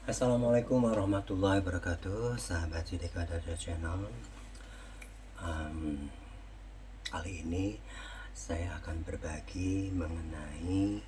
Assalamualaikum warahmatullahi wabarakatuh, sahabat Sidika Dada Channel. Kali ini saya akan berbagi mengenai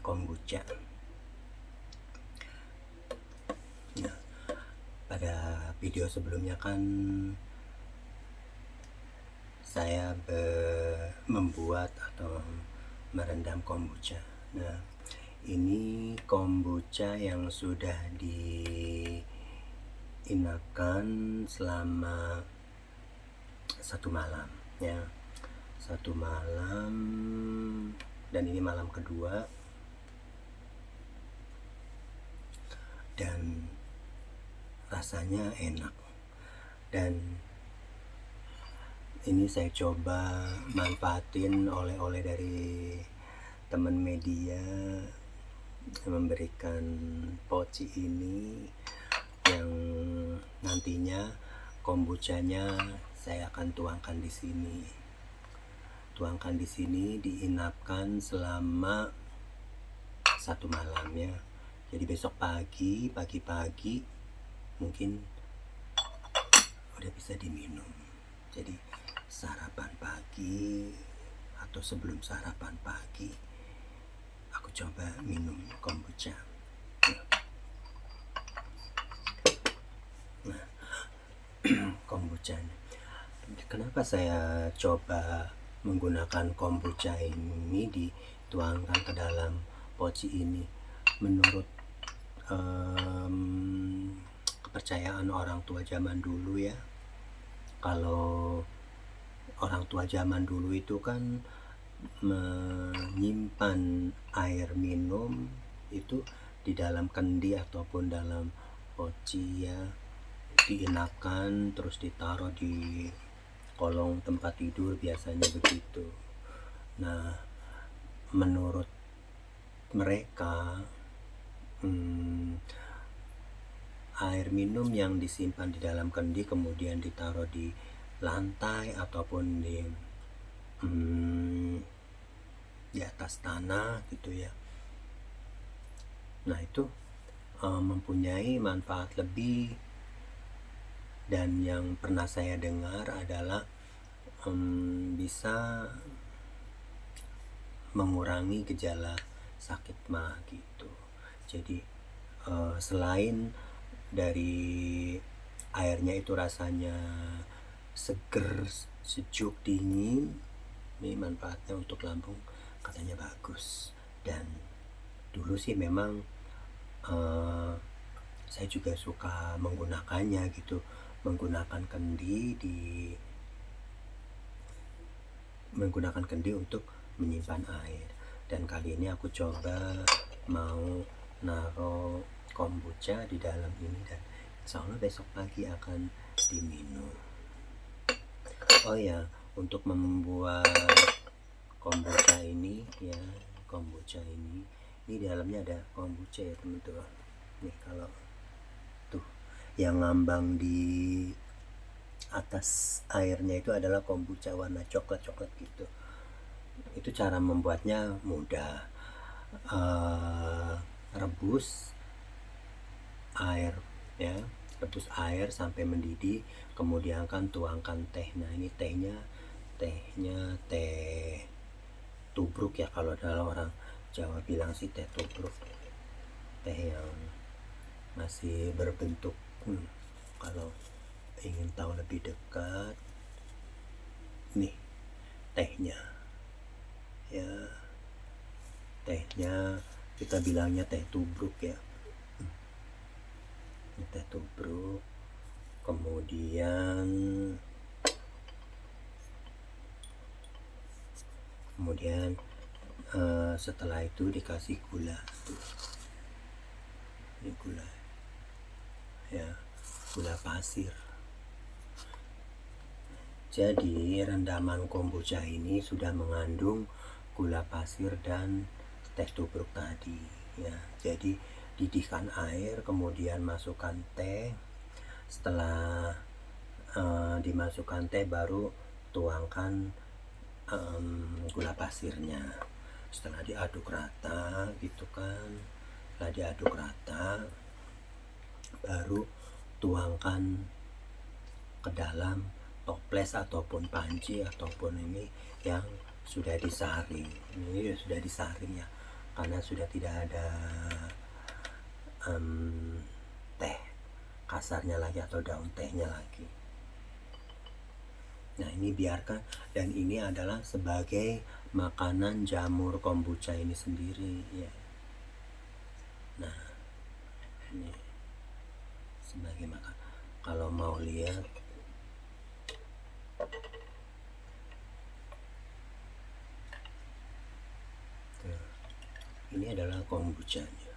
kombucha. Nah, pada video sebelumnya kan saya membuat atau merendam kombucha. Nah, ini kombucha yang sudah diinapkan selama 1 malam ya. 1 malam, dan ini malam kedua, dan rasanya enak. Dan ini saya coba manfaatin oleh-oleh dari teman media, memberikan poci ini yang nantinya kombuchanya saya akan tuangkan di sini, diinapkan selama 1 malam ya. Jadi besok pagi mungkin udah bisa diminum. Jadi sarapan pagi atau sebelum sarapan pagi aku coba minum kombucha. Nah, kombucha. Kenapa saya coba menggunakan kombucha ini dituangkan ke dalam poci ini? Menurut kepercayaan orang tua zaman dulu ya, kalau orang tua zaman dulu itu kan menyimpan air minum itu di dalam kendi ataupun dalam poci ya, diinapkan terus ditaruh di kolong tempat tidur, biasanya begitu. Nah, menurut mereka air minum yang disimpan di dalam kendi kemudian ditaruh di lantai ataupun di atas tanah gitu ya. Nah, itu mempunyai manfaat lebih, dan yang pernah saya dengar adalah bisa mengurangi gejala sakit mah gitu. Jadi selain dari airnya itu rasanya seger, sejuk, dingin, ini manfaatnya untuk lambung katanya bagus. Dan dulu sih memang saya juga suka menggunakannya gitu, menggunakan kendi untuk menyimpan air. Dan kali ini aku coba mau naruh kombucha di dalam ini, dan insya Allah besok pagi akan diminum. Oh ya, untuk membuat kombucha ini ini dalamnya ada kombucha ya teman-teman. Nih, kalau tuh yang ngambang di atas airnya itu adalah kombucha warna coklat gitu. Itu cara membuatnya mudah. Rebus air ya, rebus air sampai mendidih, kemudian kan tuangkan teh. Nah, ini tehnya teh tubruk ya, kalau ada orang Jawa bilang sih teh tubruk, teh yang masih berbentuk. Kalau ingin tahu lebih dekat, nih tehnya ya, tehnya kita bilangnya teh tubruk ya. Ini teh tubruk. Kemudian setelah itu dikasih gula. Ini gula ya, gula pasir. Jadi rendaman kombucha ini sudah mengandung gula pasir dan teh tubruk tadi ya. Jadi didihkan air, kemudian masukkan teh. Setelah dimasukkan teh baru tuangkan gula pasirnya. Setelah diaduk rata gitu kan, setelah diaduk rata baru tuangkan ke dalam toples ataupun panci ataupun ini yang sudah disaring. Ini sudah disaring ya, karena sudah tidak ada teh kasarnya lagi atau daun tehnya lagi. Nah ini biarkan, dan ini adalah sebagai makanan jamur kombucha ini sendiri ya. Nah ini sebagai makan. Kalau mau lihat, tuh, ini adalah kombuchanya.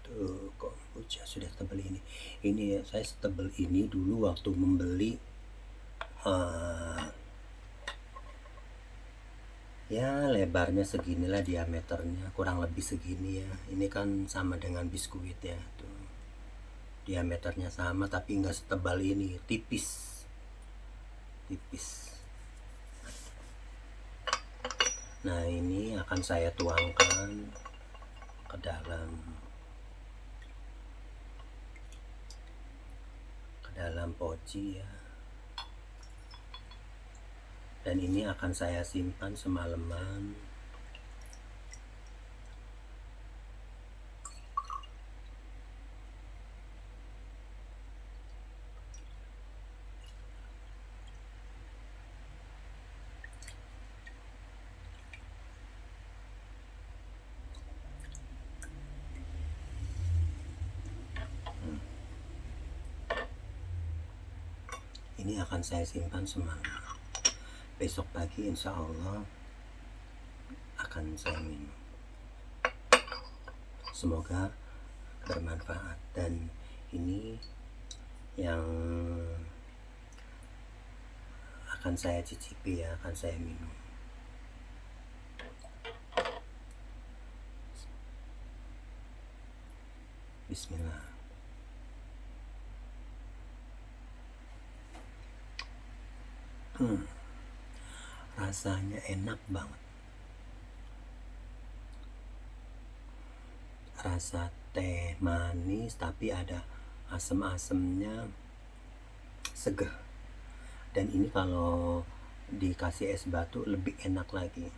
Tuh kombucha sudah tebal ini. Ini saya setebal ini dulu waktu membeli ya lebarnya seginilah, diameternya kurang lebih segini ya. Ini kan sama dengan biskuit ya, tuh diameternya sama tapi nggak setebal ini, tipis. Nah ini akan saya tuangkan ke dalam poci ya, dan ini akan saya simpan semalaman. Ini akan saya simpan semalam. Besok pagi insya Allah akan saya minum. Semoga bermanfaat, dan ini yang akan saya cicipi ya, akan saya minum. Bismillah. Rasanya enak banget. Rasa teh manis tapi ada asam-asamnya, seger. Dan ini kalau dikasih es batu lebih enak lagi.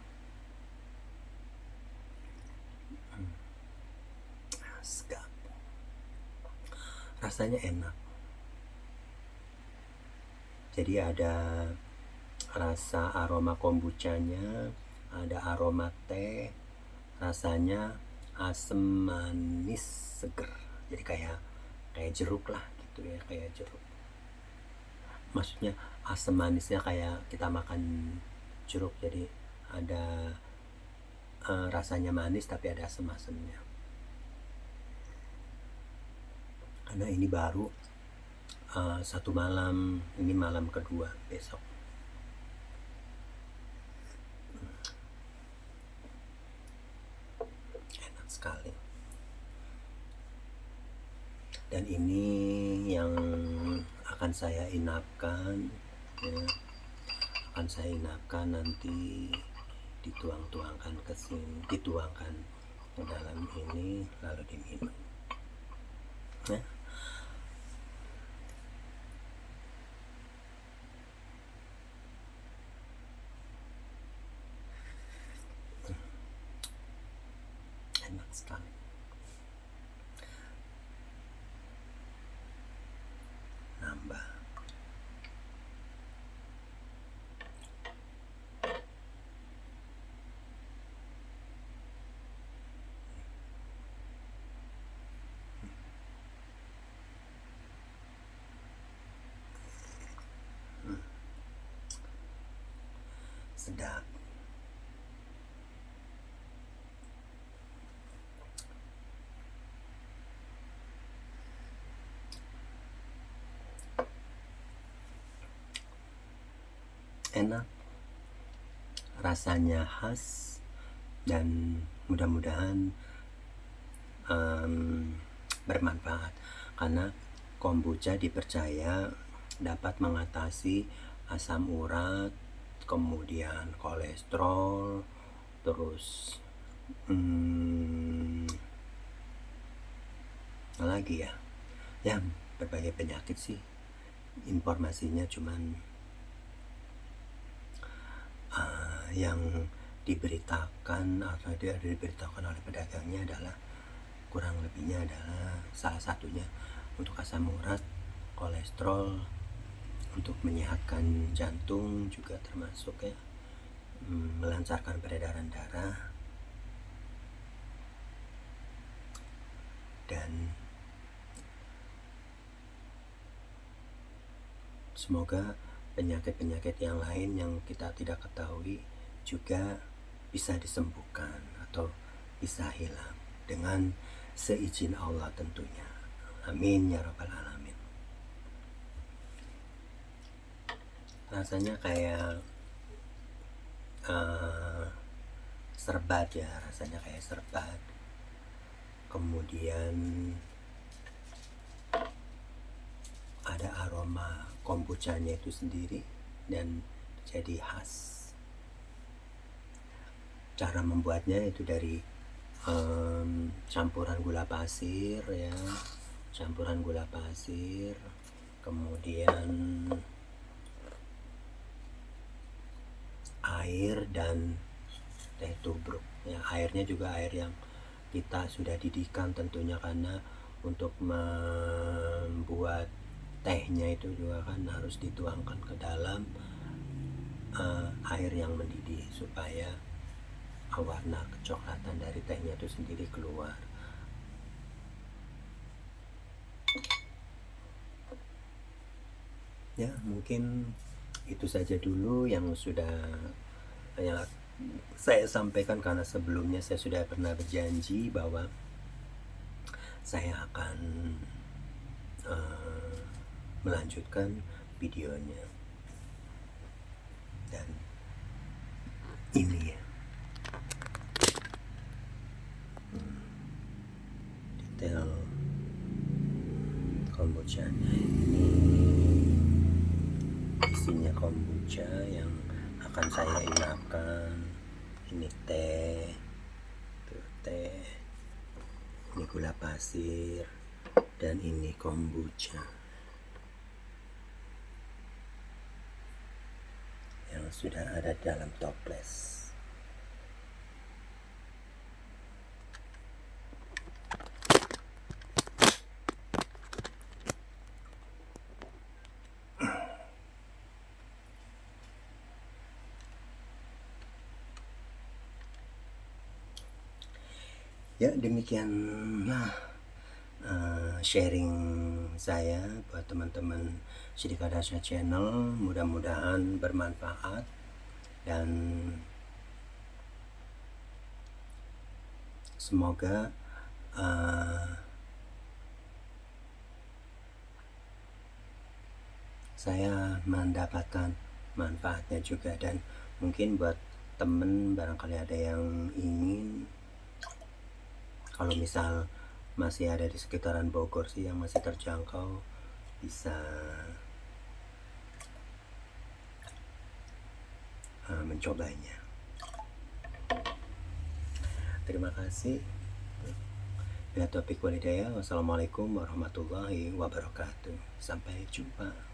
Sedap. Rasanya enak. Jadi ada rasa aroma kombuchanya, ada aroma teh, rasanya asam manis seger. Jadi kayak jeruk lah gitu ya, kayak jeruk. Maksudnya asam manisnya kayak kita makan jeruk, jadi ada rasanya manis tapi ada asam-asamnya. Karena ini baru satu malam, ini malam kedua besok. Enak sekali. Dan ini yang akan saya inapkan ya. Akan saya inapkan nanti, dituangkan ke sini, dituangkan ke dalam ini lalu diminum ya. Enak sekali. Nambah. Sedap. Enak, rasanya khas, dan mudah-mudahan bermanfaat, karena kombucha dipercaya dapat mengatasi asam urat, kemudian kolesterol, terus lagi ya berbagai penyakit sih. Informasinya cuman yang diberitakan atau diberitakan oleh pedagangnya adalah kurang lebihnya adalah salah satunya untuk asam urat, kolesterol, untuk menyehatkan jantung juga termasuk ya, melancarkan peredaran darah, dan semoga penyakit-penyakit yang lain yang kita tidak ketahui juga bisa disembuhkan atau bisa hilang dengan seizin Allah tentunya. Amin ya rabbal alamin. Rasanya kayak serbat ya, rasanya kayak serbat. Kemudian ada aroma kombuchanya itu sendiri dan jadi khas. Cara membuatnya itu dari campuran gula pasir ya, campuran gula pasir, kemudian air dan teh tubruk ya. Airnya juga air yang kita sudah didihkan tentunya, karena untuk membuat tehnya itu juga kan harus dituangkan ke dalam air yang mendidih supaya warna kecoklatan dari tehnya itu sendiri keluar. Ya mungkin itu saja dulu yang sudah saya sampaikan, karena sebelumnya saya sudah pernah berjanji bahwa saya akan melanjutkan videonya, dan ini ya detail kombucha. Ini isinya kombucha yang akan saya inapkan. Ini teh, ini gula pasir, dan ini kombucha yang sudah ada dalam toples. Ya demikianlah sharing saya buat teman-teman Siddiq Hadasha Channel. Mudah-mudahan bermanfaat, dan semoga saya mendapatkan manfaatnya juga. Dan mungkin buat temen barangkali ada yang ingin, kalau misal masih ada di sekitaran Bogor sih yang masih terjangkau, bisa mencobanya. Terima kasih. Bila topik walidaya, wassalamualaikum warahmatullahi wabarakatuh. Sampai jumpa.